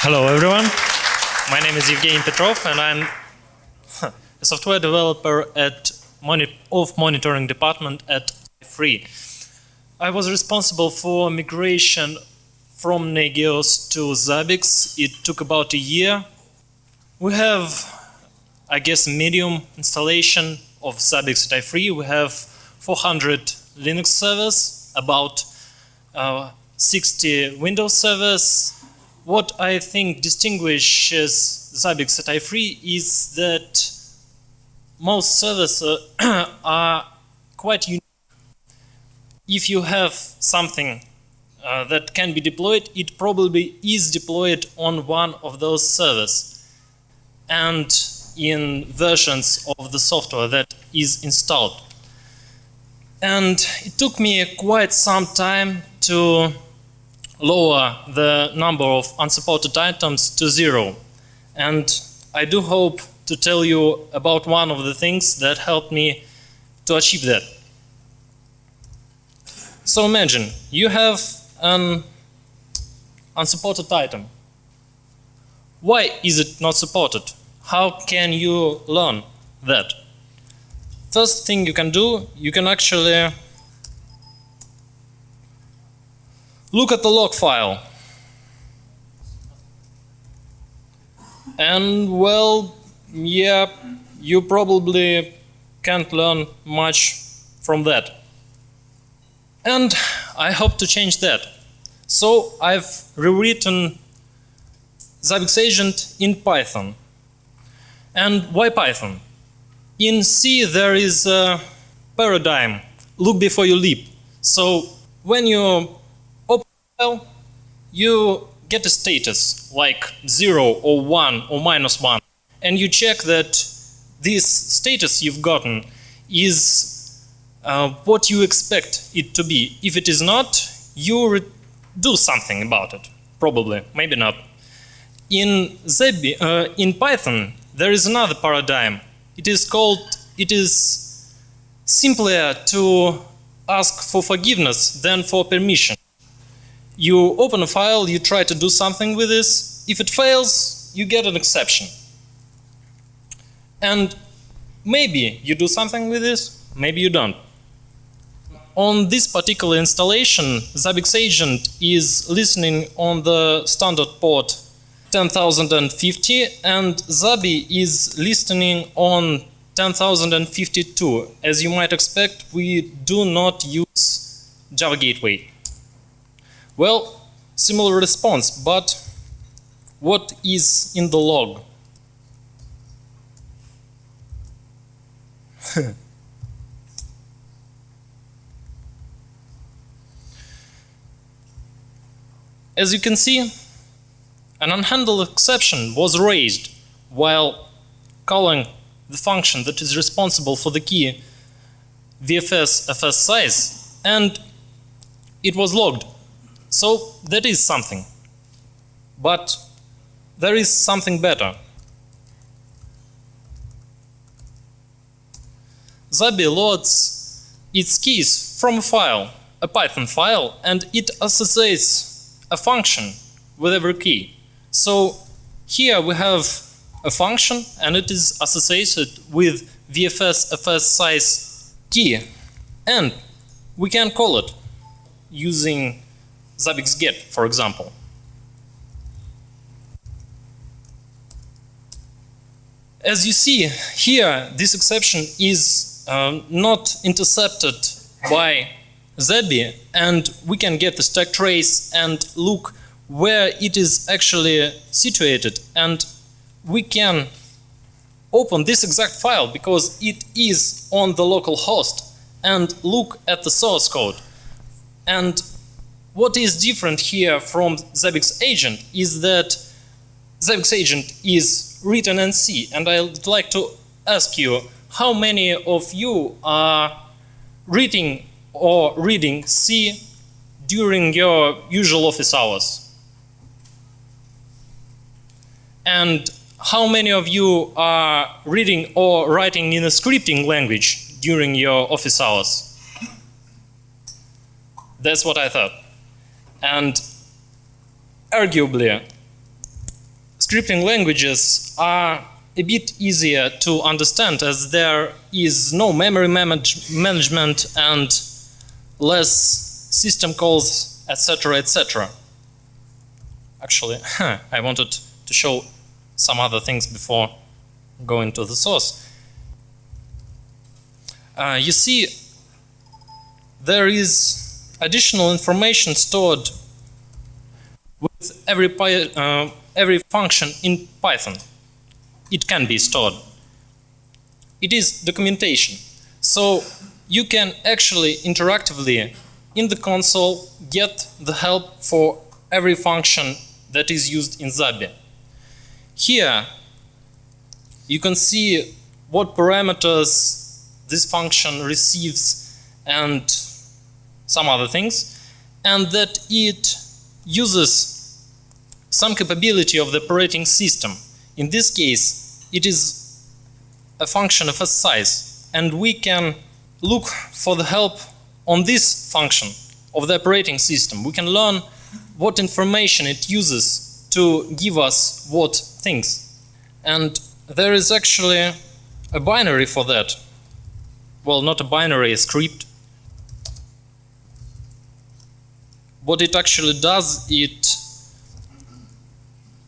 Hello everyone, my name is Evgeniy Petrov and I'm a software developer at monitoring department at Free. I was responsible for migration from Nagios to Zabbix. It took about a year. We have, I guess, medium installation of Zabbix at i3. We have 400 Linux servers, about 60 Windows servers. What I think distinguishes Zabbix at i3 is that most servers are quite unique. If you have something that can be deployed, it probably is deployed on one of those servers and in versions of the software that is installed. And it took me quite some time to lower the number of unsupported items to 0. And I do hope to tell you about one of the things that helped me to achieve that. So imagine you have an unsupported item. Why is it not supported? How can you learn that? First thing you can do, you can actually look at the log file. And well, yeah, you probably can't learn much from that. And I hope to change that. So I've rewritten Zabbix agent in Python. And why Python? In C there is a paradigm, look before you leap. So when you open a file, you get a status like 0 or 1 or -1. And you check that this status you've gotten is what you expect it to be. If it is not, you do something about it. Probably, maybe not. In Zabby, in Python, there is another paradigm. It is simpler to ask for forgiveness than for permission. You open a file, you try to do something with this. If it fails, you get an exception. And maybe you do something with this, maybe you don't. On this particular installation, Zabbix agent is listening on the standard port 10,050 and Zabby is listening on 10,052. As you might expect, we do not use Java Gateway. Well, similar response, but what is in the log? As you can see, an unhandled exception was raised while calling the function that is responsible for the key VFS FS size, and it was logged. So that is something. But there is something better. Zabby loads its keys from a file, a Python file, and it associates a function with every key. So here we have a function and it is associated with VFS FS size key, and we can call it using Zabbix get, for example. As you see here, this exception is not intercepted by Zabby, and we can get the stack trace and look where it is actually situated, and we can open this exact file because it is on the local host and look at the source code. And what is different here from Zabbix agent is that Zabbix agent is written in C, and I'd like to ask you, how many of you are reading C during your usual office hours? And how many of you are reading or writing in a scripting language during your office hours? That's what I thought. And arguably, scripting languages are a bit easier to understand, as there is no memory management and less system calls, etc., etc. Actually, I wanted to show some other things before going to the source. You see, there is additional information stored with every function in Python. It can be stored. It is documentation. So you can actually interactively in the console get the help for every function that is used in Zabby. Here you can see what parameters this function receives and some other things, and that it uses some capability of the operating system. In this case, it is a function of a size, and we can look for the help on this function of the operating system. We can learn what information it uses to give us what things. And there is actually a binary for that. Well, not a binary, a script. What it actually does, it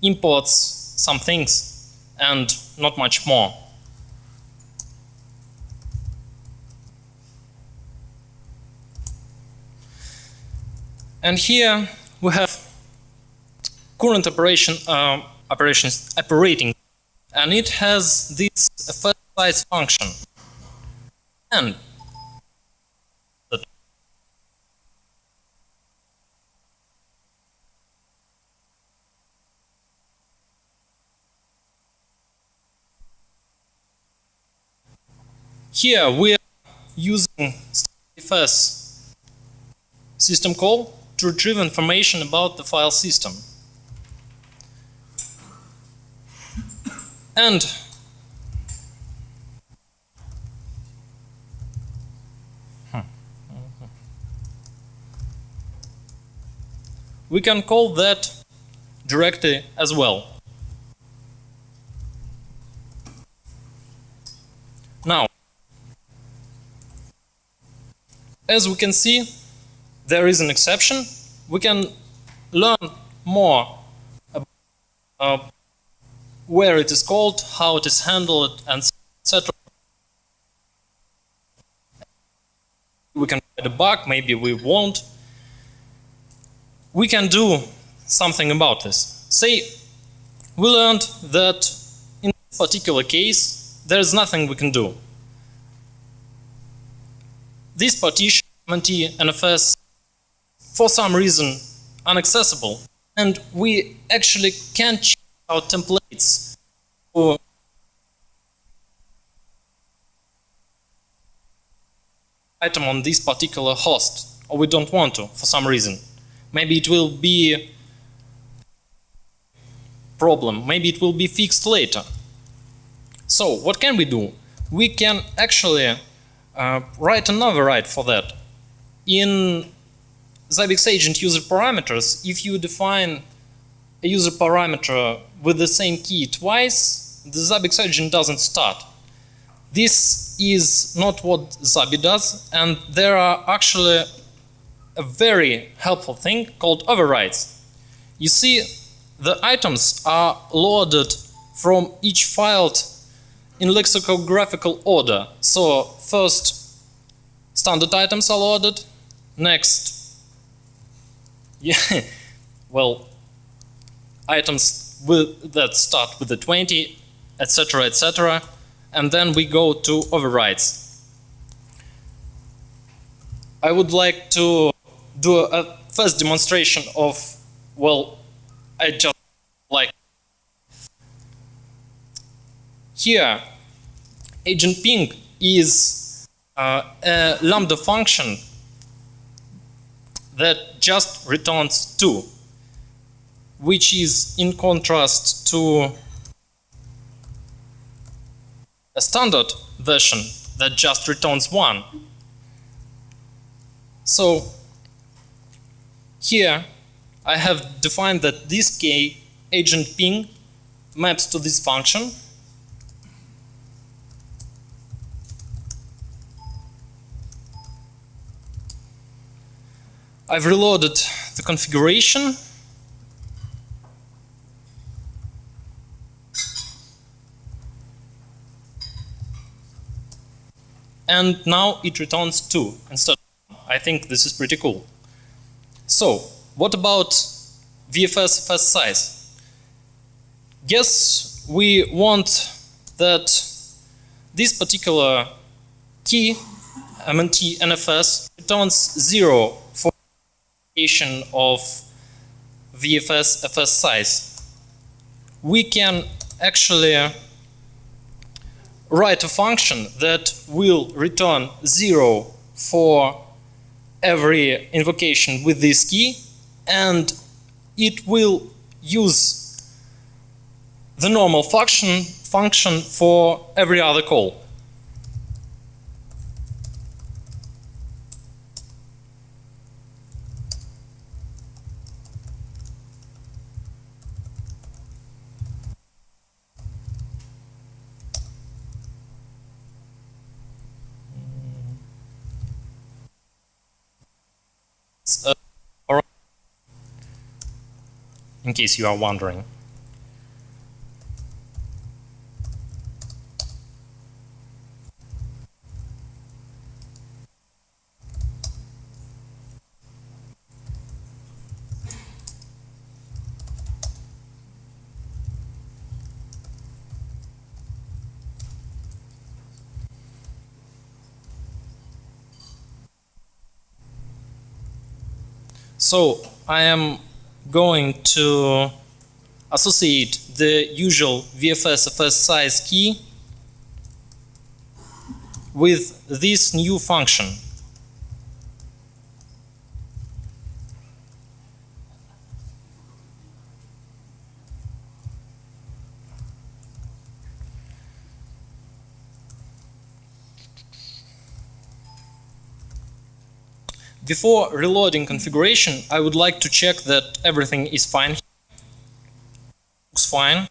imports some things and not much more. And here we have current operating, and it has this first size function. And here we are using first system call to retrieve information about the file system. And we can call that directly as well. Now, as we can see, there is an exception. We can learn more about where it is called, how it is handled, and etc. We can find a bug, maybe we won't. We can do something about this. Say we learned that in this particular case there is nothing we can do. This partition NFS for some reason inaccessible, and we actually can't change our templates for item on this particular host, or we don't want to for some reason. Maybe it will be a problem, maybe it will be fixed later. So what can we do? We can actually write an override for that. In Zabbix agent user parameters, if you define a user parameter with the same key twice, the Zabbix agent doesn't start. This is not what Zabby does, and there are actually a very helpful thing called overrides. You see, the items are loaded from each file in lexicographical order. So first standard items are loaded, next items that start with the 20, etc., etc., and then we go to overrides. I would like to do a first demonstration of, I just like here. Agent ping is a lambda function that just returns 2, which is in contrast to a standard version that just returns 1. So here I have defined that this K agent ping maps to this function. I've reloaded the configuration. And now it returns 2 instead of 1. I think this is pretty cool. So, what about VFS size? Guess we want that this particular key, MNT NFS, returns 0 for indication of VFS size. We can actually write a function that will return 0 for every invocation with this key, and it will use the normal function for every other call. In case you are wondering. So I am going to associate the usual VFS size key with this new function. Before reloading configuration, I would like to check that everything is fine. Looks fine.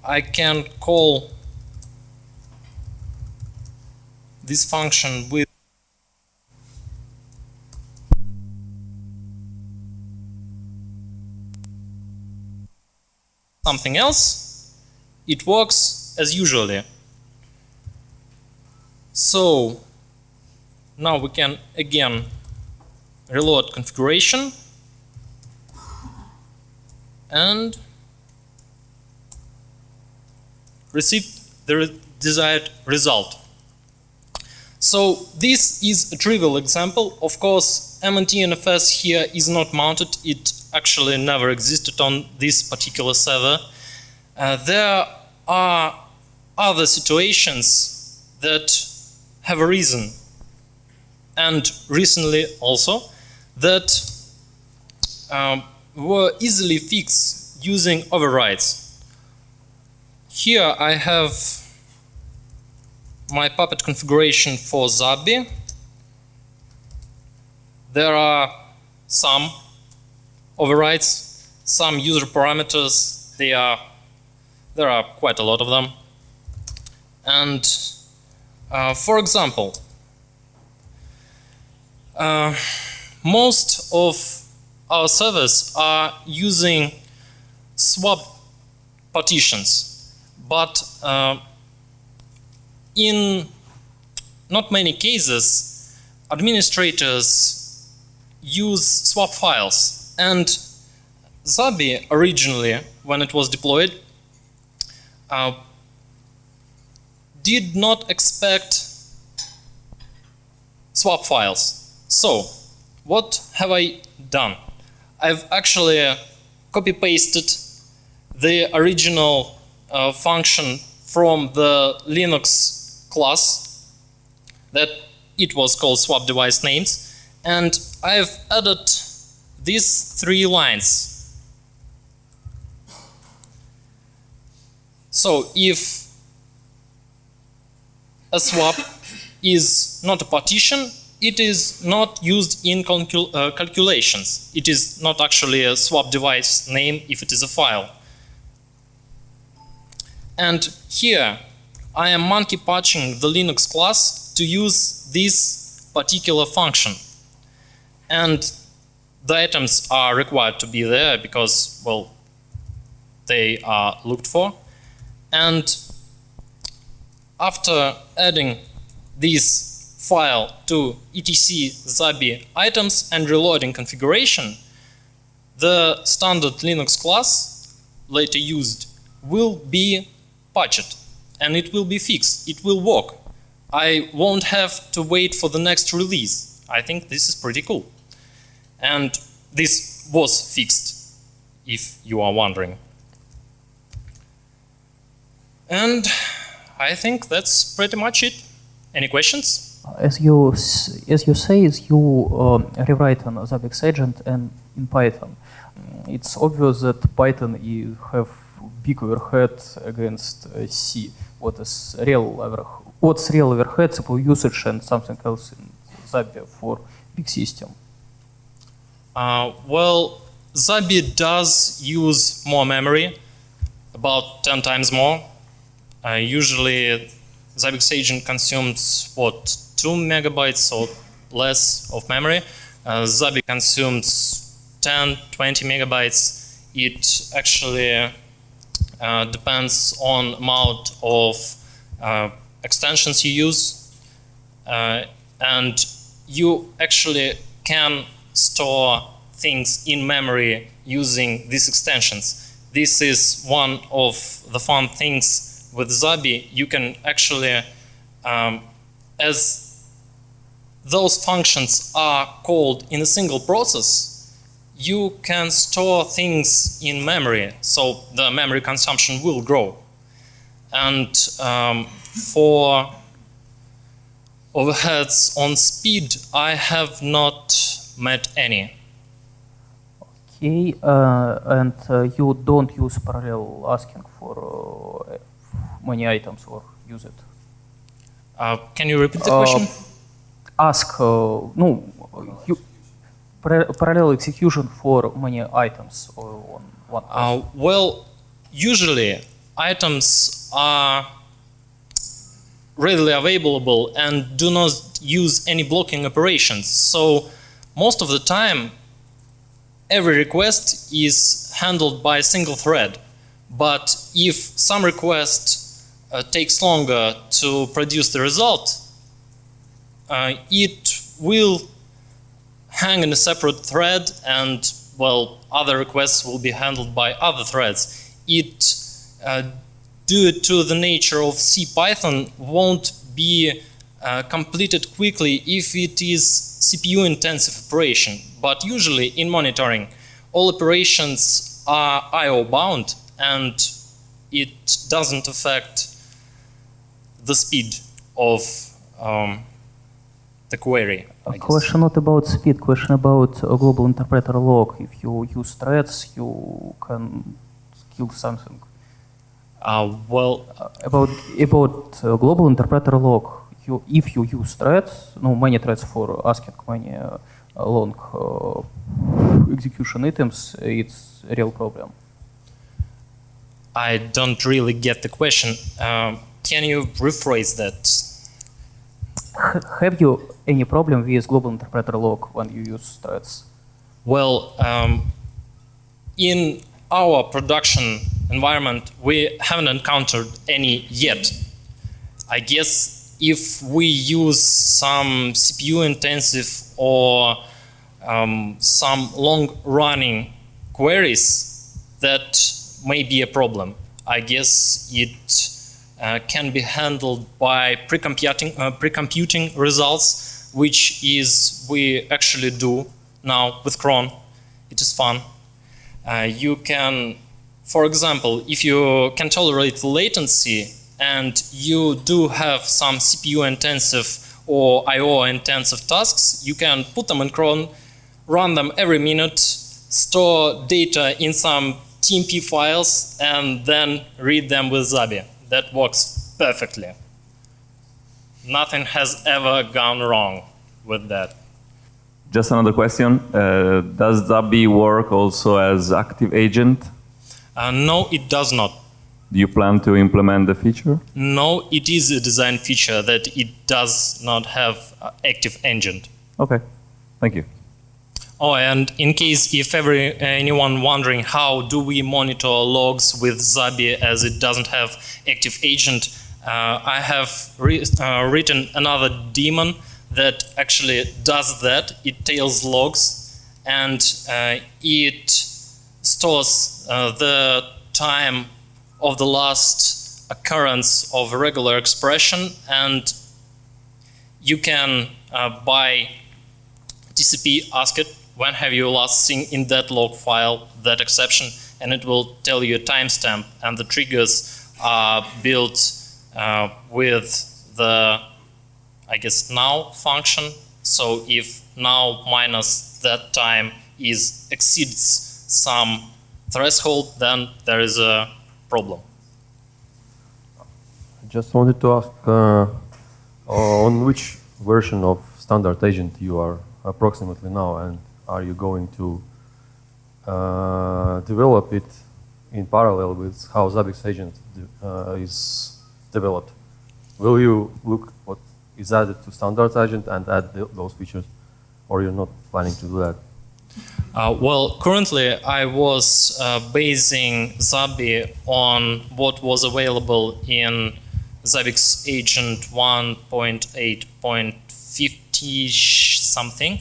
I can call this function with something else. It works as usually. So now we can again reload configuration and receive the desired result. So this is a trivial example. Of course, MNT NFS here is not mounted. It actually never existed on this particular server. There are other situations that have arisen, and recently also, that were easily fixed using overrides. Here I have my Puppet configuration for Zabby. There are some overrides, some user parameters. There are quite a lot of them. And for example, most of our servers are using swap partitions, but in not many cases, administrators use swap files. And Zabby originally, when it was deployed, did not expect swap files. So, what have I done? I've actually copy-pasted the original function from the Linux class that it was called swap device names, and I've added these 3 lines. So, if a swap is not a partition, it is not used in calculations. It is not actually a swap device name if it is a file. And here I am monkey patching the Linux class to use this particular function. And the items are required to be there because, well, they are looked for. And after adding this file to etc Zabby items and reloading configuration, the standard Linux class later used will be patched and it will be fixed. It will work. I won't have to wait for the next release. I think this is pretty cool. And this was fixed, if you are wondering. And I think that's pretty much it. Any questions? As you say, you rewrite an Zabbix agent and in Python. It's obvious that Python you have big overhead against C. What's real overhead, CPU usage, and something else in Zabby for big system? Well, Zabby does use more memory, about 10 times more. Usually, Zabbix agent consumes, what, 2 megabytes or less of memory. Zabby consumes 10, 20 megabytes. It actually depends on amount of extensions you use. And you actually can store things in memory using these extensions. This is one of the fun things with Zabby. You can actually, as those functions are called in a single process, you can store things in memory, so the memory consumption will grow. And for overheads on speed, I have not met any. Okay, and you don't use parallel asking for many items or use it? Can you repeat the question? Parallel execution for many items on one. Well, usually items are readily available and do not use any blocking operations. So most of the time, every request is handled by a single thread. But if some request takes longer to produce the result, it will hang in a separate thread, and, well, other requests will be handled by other threads. It, due to the nature of C Python, won't be completed quickly if it is CPU-intensive operation. But usually in monitoring, all operations are I/O bound, and it doesn't affect the speed of the query. A question not about speed, question about global interpreter log. If you use threads, you can kill something. About global interpreter log, if you use threads, many threads for asking many long execution items, it's a real problem. I don't really get the question. Can you rephrase that? Have you any problem with global interpreter log when you use threads? Well, in our production environment, we haven't encountered any yet. I guess if we use some CPU-intensive or some long-running queries, that may be a problem. I guess it can be handled by pre-computing results, which is we actually do now with cron. It is fun. You can, for example, if you can tolerate the latency and you do have some CPU-intensive or I/O-intensive tasks, you can put them in cron, run them every minute, store data in some TMP files, and then read them with Zabby. That works perfectly. Nothing has ever gone wrong. with that. Just another question. Does Zabby work also as active agent? No, it does not. Do you plan to implement the feature? No, it is a design feature that it does not have active agent. Okay, thank you. Oh, and in case if anyone wondering how do we monitor logs with Zabby as it doesn't have active agent, I have written another daemon that actually does that. It tails logs and it stores the time of the last occurrence of a regular expression, and you can by TCP ask it when have you last seen in that log file that exception, and it will tell you a timestamp, and the triggers are built with the, I guess, now function. So if now minus that time exceeds some threshold, then there is a problem. I just wanted to ask on which version of standard agent you are approximately now, and are you going to develop it in parallel with how Zabbix agent is developed? Will you look what is added to standard agent and add those features, or you're not planning to do that? Well, currently I was basing Zabby on what was available in Zabbix agent 1.8.50 something,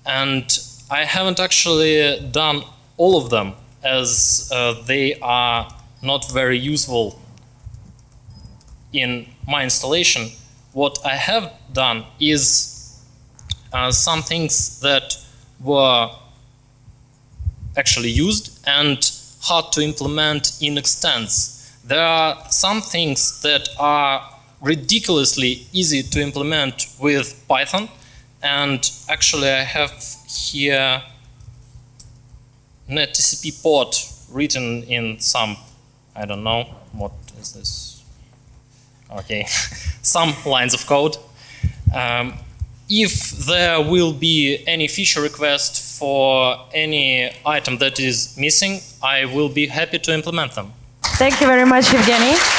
and I haven't actually done all of them as they are not very useful in my installation. What I have done is some things that were actually used and hard to implement in extents. There are some things that are ridiculously easy to implement with Python, and actually I have here netTCP port written in some, I don't know, what is this? Okay, some lines of code. If there will be any feature request for any item that is missing, I will be happy to implement them. Thank you very much, Evgeniy.